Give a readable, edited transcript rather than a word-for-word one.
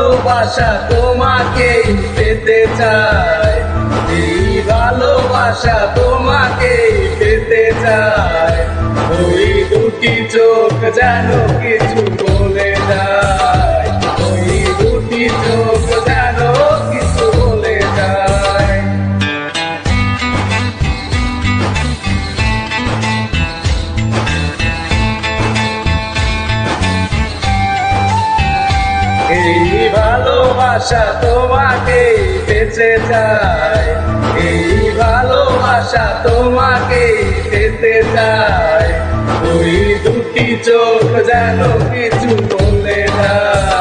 ভালোবাসা তোমাকেই পেতে চাই, এই ভালোবাসা তোমাকেই পেতে চাই। ওই দুটি চোখ যেন কিছু বলে যায়, ওই দুটি চোখ যেন কিছু বলে যায়। এই ভালোবাসা তোমাকে পেতে চাই, এই ভালোবাসা তোমাকে পেতে চাই। ওই দুটি চোখ যেন কিছু বলে যায়।